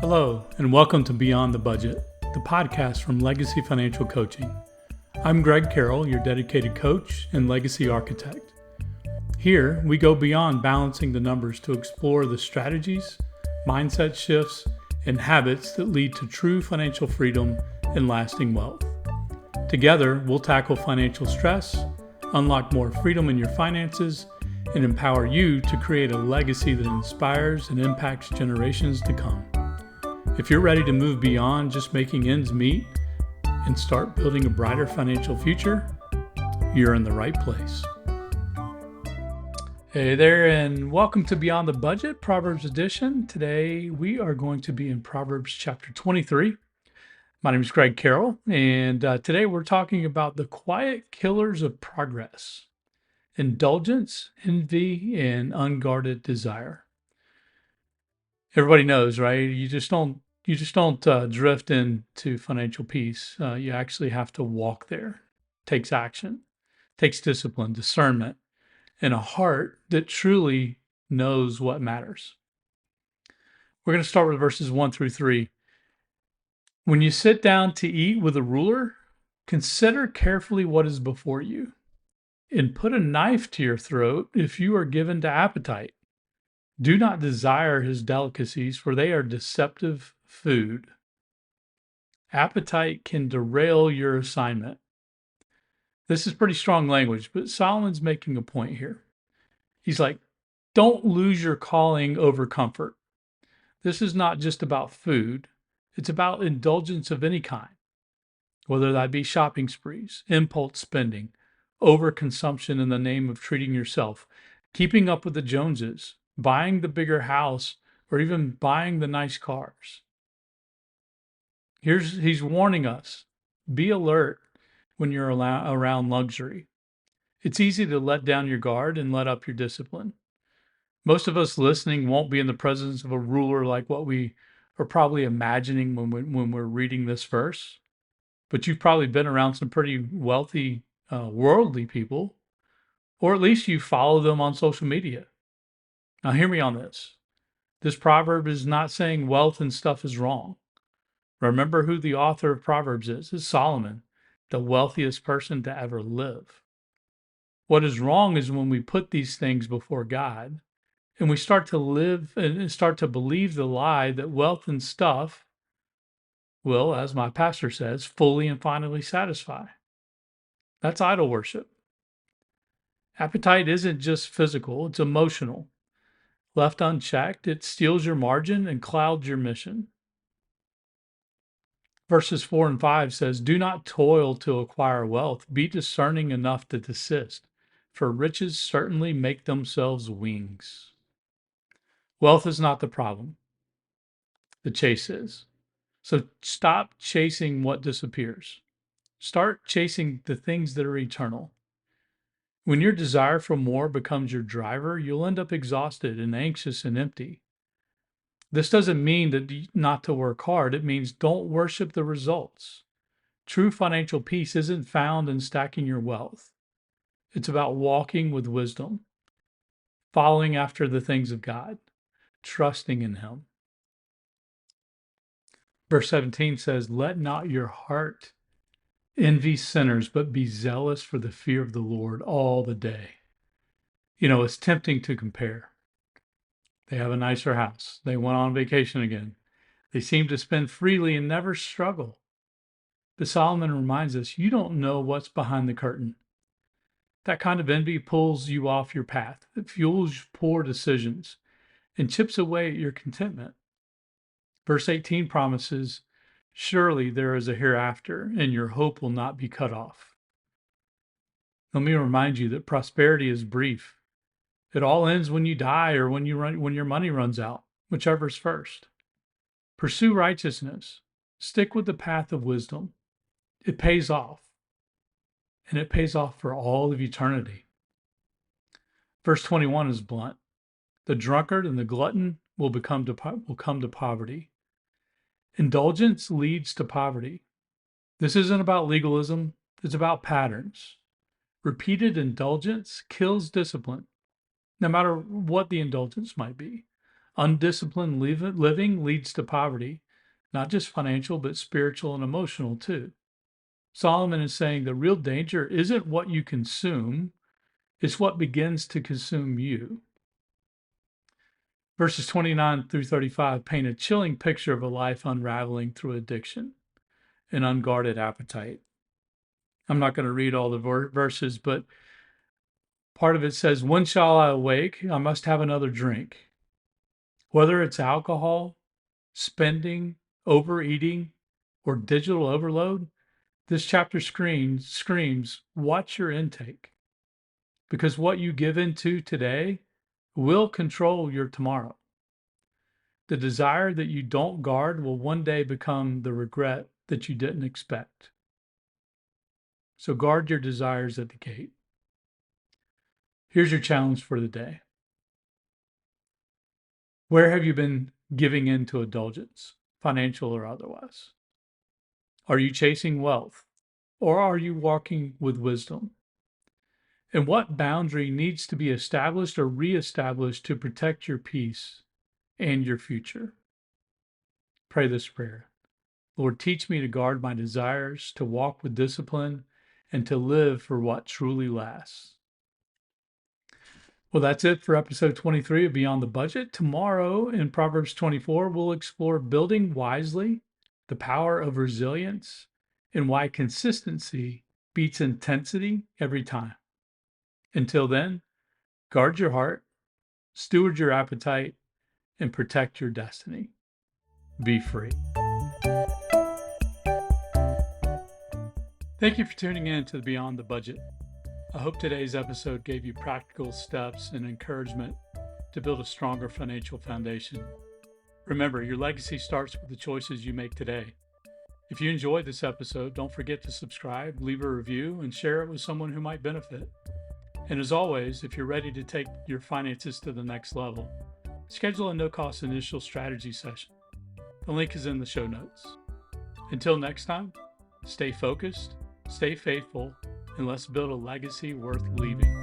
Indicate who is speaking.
Speaker 1: Hello, and welcome to Beyond the Budget, the podcast from Legacy Financial Coaching. I'm Greg Carroll, your dedicated coach and legacy architect. Here, we go beyond balancing the numbers to explore the strategies, mindset shifts, and habits that lead to true financial freedom and lasting wealth. Together, we'll tackle financial stress, unlock more freedom in your finances, and empower you to create a legacy that inspires and impacts generations to come. If you're ready to move beyond just making ends meet and start building a brighter financial future, you're in the right place. Hey there, and welcome to Beyond the Budget, Proverbs edition. Today, we are going to be in Proverbs chapter 23. My name is Greg Carroll, and today we're talking about the quiet killers of progress: indulgence, envy, and unguarded desire. Everybody knows, right? You just don't drift into financial peace. You actually have to walk there. Takes action, takes discipline, discernment, and a heart that truly knows what matters. We're going to start with verses 1 through 3. When you sit down to eat with a ruler, consider carefully what is before you, and put a knife to your throat if you are given to appetite. Do not desire his delicacies, for they are deceptive food. Appetite can derail your assignment. This is pretty strong language, but Solomon's making a point here. He's like, don't lose your calling over comfort. This is not just about food. It's about indulgence of any kind, whether that be shopping sprees, impulse spending, overconsumption in the name of treating yourself, keeping up with the Joneses, buying the bigger house, or even buying the nice cars. He's warning us, be alert when you're around luxury. It's easy to let down your guard and let up your discipline. Most of us listening won't be in the presence of a ruler like what we are probably imagining when we're reading this verse, but you've probably been around some pretty wealthy, worldly people, or at least you follow them on social media. Now, hear me on this. This proverb is not saying wealth and stuff is wrong. Remember who the author of Proverbs is. It's Solomon, the wealthiest person to ever live. What is wrong is when we put these things before God and we start to live and start to believe the lie that wealth and stuff will, as my pastor says, fully and finally satisfy. That's idol worship. Appetite isn't just physical, it's emotional. Left unchecked, it steals your margin and clouds your mission. Verses 4 and 5 says, do not toil to acquire wealth. Be discerning enough to desist, for riches certainly make themselves wings. Wealth is not the problem. The chase is. So stop chasing what disappears. Start chasing the things that are eternal. When your desire for more becomes your driver, you'll end up exhausted and anxious and empty. This doesn't mean that not to work hard. It means don't worship the results. True financial peace isn't found in stacking your wealth. It's about walking with wisdom, following after the things of God, trusting in Him. Verse 17 says, let not your heart envy sinners, but be zealous for the fear of the Lord all the day. You know, it's tempting to compare. They have a nicer house. They went on vacation again. They seem to spend freely and never struggle. But Solomon reminds us, you don't know what's behind the curtain. That kind of envy pulls you off your path. It fuels poor decisions and chips away at your contentment. Verse 18 promises, surely there is a hereafter, and your hope will not be cut off. Let me remind you that prosperity is brief. It all ends when you die or when your money runs out, whichever's first. Pursue righteousness. Stick with the path of wisdom. It pays off. And it pays off for all of eternity. Verse 21 is blunt. The drunkard and the glutton will come to poverty. Indulgence leads to poverty. This isn't about legalism. It's about patterns. Repeated indulgence kills discipline, no matter what the indulgence might be. Undisciplined living leads to poverty, not just financial, but spiritual and emotional too. Solomon is saying the real danger isn't what you consume, it's what begins to consume you. Verses 29 through 35 paint a chilling picture of a life unraveling through addiction and unguarded appetite. I'm not going to read all the verses, but part of it says, "When shall I awake? I must have another drink." Whether it's alcohol, spending, overeating, or digital overload, this chapter screams, watch your intake. Because what you give into today will control your tomorrow. The desire that you don't guard will one day become the regret that you didn't expect. So guard your desires at the gate. Here's your challenge for the day. Where have you been giving in to indulgence, financial or otherwise? Are you chasing wealth, or are you walking with wisdom? And what boundary needs to be established or reestablished to protect your peace and your future? Pray this prayer. Lord, teach me to guard my desires, to walk with discipline, and to live for what truly lasts. Well, that's it for episode 23 of Beyond the Budget. Tomorrow in Proverbs 24, we'll explore building wisely, the power of resilience, and why consistency beats intensity every time. Until then, guard your heart, steward your appetite, and protect your destiny. Be free. Thank you for tuning in to Beyond the Budget. I hope today's episode gave you practical steps and encouragement to build a stronger financial foundation. Remember, your legacy starts with the choices you make today. If you enjoyed this episode, don't forget to subscribe, leave a review, and share it with someone who might benefit. And as always, if you're ready to take your finances to the next level, schedule a no-cost initial strategy session. The link is in the show notes. Until next time, stay focused, stay faithful, and let's build a legacy worth leaving.